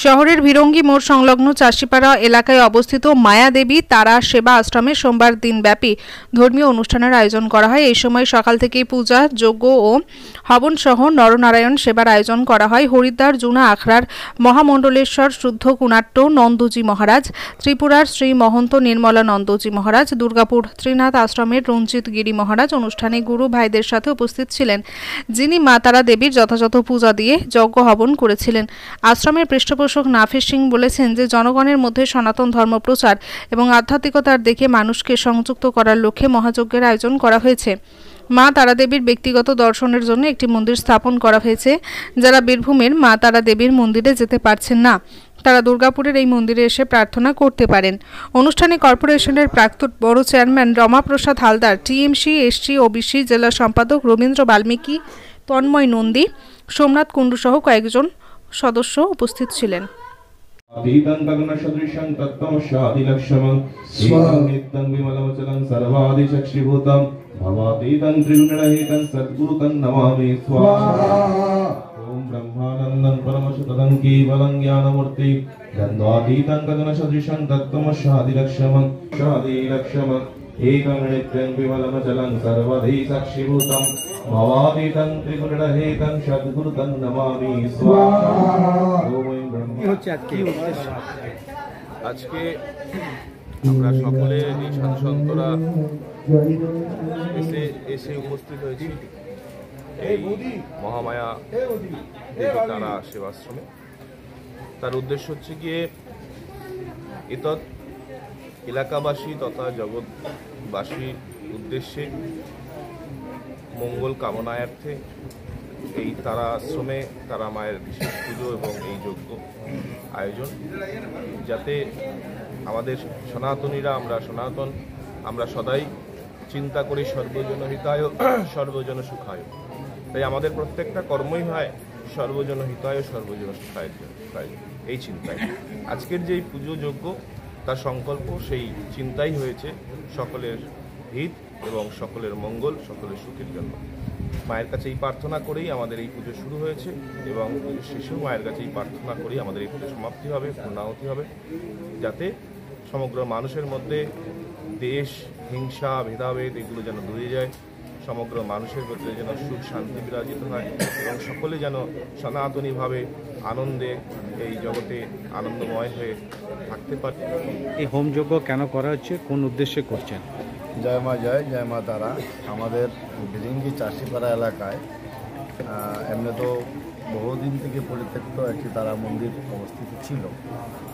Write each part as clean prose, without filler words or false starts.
শহরের ভিরঙ্গি মোড় সংলগ্ন চাষিপাড়া এলাকায় অবস্থিত মায়া দেবী তারা সেবা আশ্রমে সোমবার দিনব্যাপী ধর্মীয় অনুষ্ঠানের আয়োজন করা হয়। এই সময় সকাল থেকেই পূজা, যজ্ঞ ও হবন সহ নরনারায়ণ সেবার আয়োজন করা হয়। হরিদ্বার জুনা আখড়ার মহামণ্ডলেশ্বর শুদ্ধ কুনাট্য নন্দজি মহারাজ, ত্রিপুরার শ্রী মহন্ত নির্মলা নন্দজি মহারাজ, দুর্গাপুর ত্রিনাথ আশ্রমের রঞ্জিত গিরি মহারাজ অনুষ্ঠানে গুরু ভাইদের সাথে উপস্থিত ছিলেন, যিনি মা তারা দেবীর যথাযথ পূজা দিয়ে যজ্ঞ হবন করেছিলেন। আশ্রমের পৃষ্ঠপোষক নাফিস সিং বলেছেন যে জনগণের মধ্যে সনাতন ধর্ম প্রচার এবং আধ্যাত্মিকতার দিকে মানুষকে সংযুক্ত করার লক্ষ্যে মহাযজ্ঞের আয়োজন করা হয়েছে। মা তারা দেবীর ব্যক্তিগত দর্শনের জন্য একটি মন্দির স্থাপন করা হয়েছে। যারা বীরভূমের মা তারা দেবীর মন্দিরে যেতে পারছেন না, তারা দুর্গাপুরের এই মন্দিরে এসে প্রার্থনা করতে পারেন। অনুষ্ঠানে কর্পোরেশনের প্রাক্তন বড় chairman Ramaprasad Haldar, TMC, SC, OBC জেলা সম্পাদক রবীন্দ্র বাল্মীকি, তন্ময় নন্দী, সোমনাথ কুণ্ডু সহ কয়েকজন সদস্য উপস্থিত ছিলেন। अतीतं गगनसदृशं तत्त्वमस्यादिलक्ष्मं एकं नित्यं विमलवचनं सर्वादिचक्षुभूतं भवातीतं त्रिगुणरहितं सद्गुरुतं नमामि स्वाहा। ॐ ब्रह्मानन्दं परमशतदं केवलं ज्ञानमूर्ति द्वन्द्वातीतं गगनसदृशं तत्त्वमस्यादिलक्ष्मं एकं नित्यं विमलवचनं सर्वादिचक्षुभूतं भवातीतं त्रिगुणरहितं सद्गुरुतं नमामि स्वाहा। আজকে আমরা সকলে এই সাধু সন্তরা এসে উপস্থিত হয়েছি এই মহামায়া দেবী তারা সেবাশ্রমে। তার উদ্দেশ্য হচ্ছে গিয়ে এতৎ এলাকাবাসী তথা জগৎবাসীর উদ্দেশ্যে মঙ্গল কামনায়ার্থে এই তারা আশ্রমে তারা মায়ের বিশেষ পুজো এবং এই যজ্ঞ আয়োজন, যাতে আমাদের সনাতনীরা আমরা সদাই চিন্তা করি সর্বজন হিতায় সর্বজন সুখায়। তাই আমাদের প্রত্যেকটা কর্মই হয় সর্বজন হিতায় সর্বজন সুখায়ের জন্য, এই চিন্তায় আজকের যে পুজো যজ্ঞ তার সংকল্প সেই চিন্তাই হয়েছে সকলের হিত এবং সকলের মঙ্গল, সকলের সুখের জন্য। মায়ের কাছে এই প্রার্থনা করেই আমাদের এই পুজো শুরু হয়েছে এবং পুজো শেষেও মায়ের কাছে এই প্রার্থনা করেই আমাদের এই পুজো সমাপ্তি হবে, পূর্ণাহুতি হবে, যাতে সমগ্র মানুষের মধ্যে দেশ, হিংসা, ভেদাভেদ এগুলো যেন দূরে যায়, সমগ্র মানুষের মধ্যে যেন সুখ শান্তি বিরাজিত হয় এবং সকলে যেন সনাতনীভাবে আনন্দে এই জগতে আনন্দময় হয়ে থাকতে পারে। এই হোমযজ্ঞ কেন করা হচ্ছে, কোন উদ্দেশ্যে করছেন? জয় মা জয়, জয় মা তারা। আমাদের ভিরিঙ্গি চাষিপাড়া এলাকায় এমনি তো বহুদিন থেকে পরিত্যক্ত একটি তারা মন্দির অবস্থিত ছিল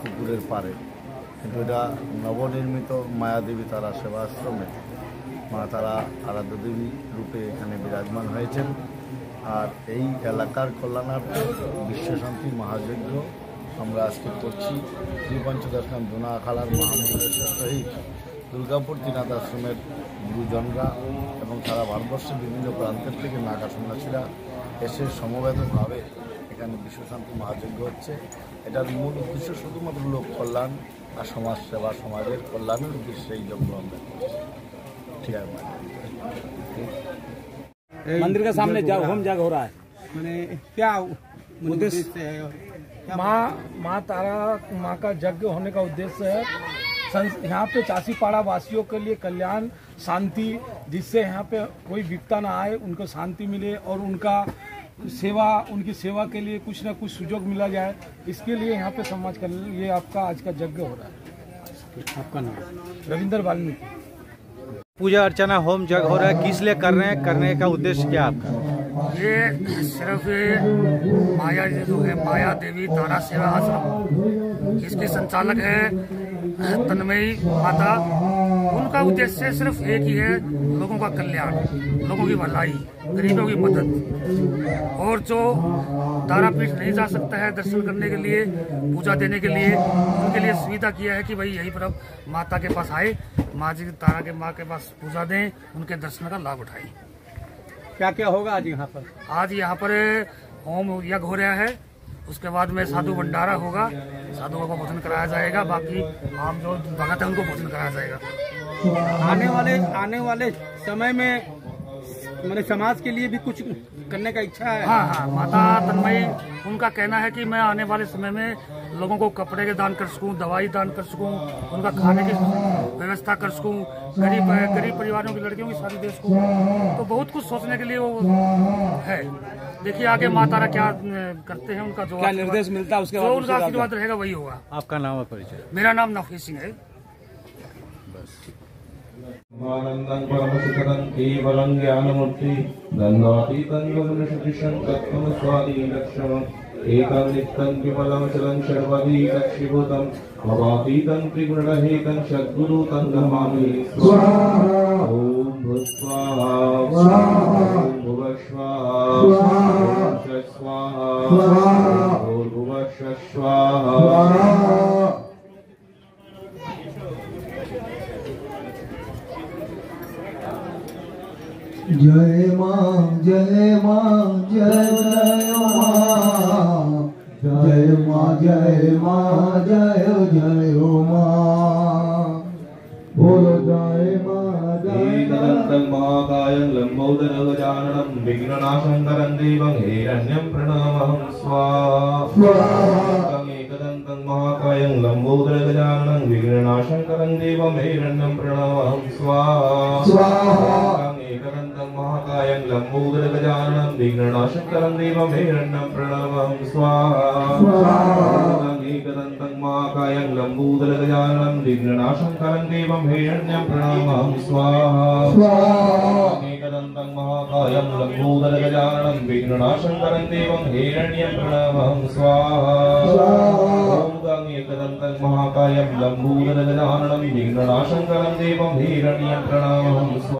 পুকুরের পাড়ে, কিন্তু এটা নবনির্মিত মায়াদেবী তারা সেবা আশ্রমে মা তারা আরাধ্য দেবী রূপে এখানে বিরাজমান হয়েছেন। আর এই এলাকার কল্যাণার্থে বিশ্বশান্তি মহাযজ্ঞ আমরা আজকে করছি। শ্রীপঞ্চদশনাম জুনা আখাড়ার মহামণ্ডলেশ্বর সহিত দুর্গাপুর ত্রিনাথ আশ্রমের গুরুজনরা এবং সারা ভারতবর্ষের বিভিন্ন প্রান্তের থেকে নাগা সন্ন্যাসীরা এসে সমবেতভাবে এখানে বিশ্বশান্তি মহাযজ্ঞ হচ্ছে। এটার মূল উদ্দেশ্য শুধুমাত্র লোক কল্যাণ আর সমাজ সেবা, সমাজের কল্যাণের উদ্দেশ্যে এই যজ্ঞ আমরা করছি। ঠিক আছে, मंदिर के सामने होम यज्ञ हो रहा है, मैंने क्या उद्देश्य है? माँ तारा माँ का यज्ञ होने का उद्देश्य है यहाँ पे चासीपाड़ा वासियों के लिए कल्याण, शांति, जिससे यहाँ पे कोई विपदा ना आए, उनको शांति मिले और उनकी सेवा के लिए कुछ ना कुछ सुयोग मिला जाए, इसके लिए यहाँ पे समाज का ये आपका आज का यज्ञ हो रहा है। आपका नाम? रविंद्र बाल्मीकि। पूजा अर्चना होम यज्ञ हो रहा है, किस लिए कर रहे हैं, करने का उद्देश्य क्या आपका? ये सिर्फ माया जो है माया देवी तारा सेवा आश्रम, इसके संचालक है तन्मयी माता। उनका उद्देश्य सिर्फ एक ही है, लोगों का कल्याण, लोगों की भलाई, गरीबों की मदद। और जो तारापीठ नहीं जा सकता है दर्शन करने के लिए, पूजा देने के लिए, उनके लिए सुविधा किया है कि भाई यहीं पर अब माता के पास आए, माँ जी तारा के माँ के पास पूजा दें, उनके दर्शन का लाभ उठाएं। क्या क्या होगा आज यहाँ पर? आज यहाँ पर होम यज्ञ हो रहा है, उसके बाद में साधु भंडारा होगा, साधुओं को भोजन कराया जाएगा, बाकी आम जो भगत है उनको भोजन कराया जाएगा। आने वाले समय में मैंने समाज के लिए भी कुछ करने का इच्छा है। हाँ हाँ, माता तन्मयी उनका कहना है कि मैं आने वाले समय में लोगों को कपड़े के दान कर सकूं, दवाई दान कर सकूं, उनका खाने की व्यवस्था कर सकूं, गरीब परिवारों की लड़कियों की शादी दे सकूं। तो बहुत कुछ सोचने के लिए वो है। देखिए आगे माता तारा क्या करते हैं, उनका जो निर्देश मिलता है उसके जो उनका आशीर्वाद रहेगा वही होगा। आपका नाम और परिचय? मेरा नाम नफीस सिंह है। आनंदं परमसुखदं केवलं ज्ञानमूर्ति द्वन्द्वातीतं गगनसदृशं तत्त्वं स्वादिलक्षणम् एकं नित्यं विमलं चलं सर्वधी लक्ष्मीभूतं भवातीतं त्रिगुणरहितं सद्गुरु तं नमामि स्वाहा। ॐ भूस्वाहा ॐ भुवस्वाहा ॐ स्वाहा ॐ भुवस्व स्वाहा। जय मां जय मां जय जय मां जय मां जय मां जय जय मां बोलो जय मां जय एकदन्तं महाकायं लंबोदरं गजाननं विघ्ननाशं करं देवं हिरण्यं प्रणमामहं स्वाहा। एकदन्तं महाकायं लंबोदरं गजाननं विघ्ननाशं करं देवं हिरण्यं प्रणमामहं स्वाहा। एकदन्तं महाकायं लंबोदरं गजाननं विघ्ननाशं करं देवं हिरण्यं प्रणमामहं स्वाहा। एकदन्तं महाकायं लंबोदरं गजाननं विघ्ननाशं करं देवं हिरण्यं प्रणमामहं स्वाहा। एकदन्तं महाकायं लंबोदरं गजाननं विघ्ननाशं करं देवं हिरण्यं प्रणमामहं स्वाहा। एकदन्तं महाकायं लंबोदरं गजाननं विघ्ननाशं करं देवं हिरण्यं प्रणमामहं स्वाहा।